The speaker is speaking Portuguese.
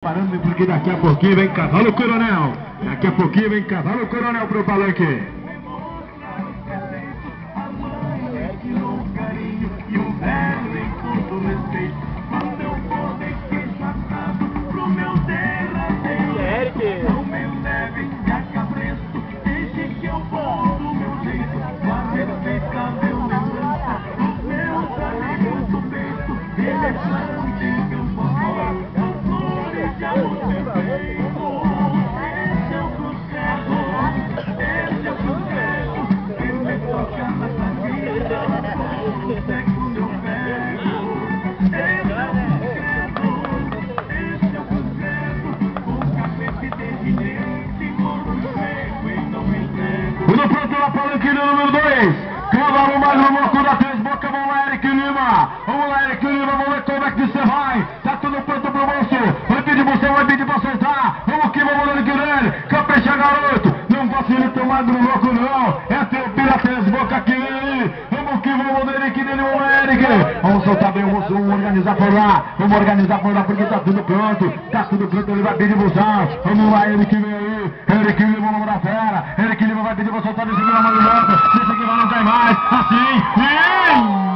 Parando porque daqui a pouquinho vem Cavalo Coronel. Daqui a pouquinho vem Cavalo Coronel pro palanque. No pronto lá, palanque número 2. Cavalo Magro Louco da Três Boca. Vamos lá, Eric Lima. Vamos lá, Eric Lima. Vamos ver como é que você vai. Tá tudo pronto pro moço. Vai pedir você, vai pedir pra soltar. Vamos que vamos, Eric Lima. Capricha, garoto. Não facilita o Magro Louco, não. É teu pira Três Boca que vem aí. Vamos que vamos, Eric Lima. Vamos lá, Eric. Vamos soltar bem o moço. Vamos organizar por lá. Vamos organizar por lá porque tá tudo pronto. Tá tudo pronto. Ele vai pedir busão. Vamos lá, Eric vem aí. Eric Lima, vamos lá fera. Eric Lima vai pedir pra soltar desse aqui na mão do outro. Desse aqui vai não tem mais. Assim.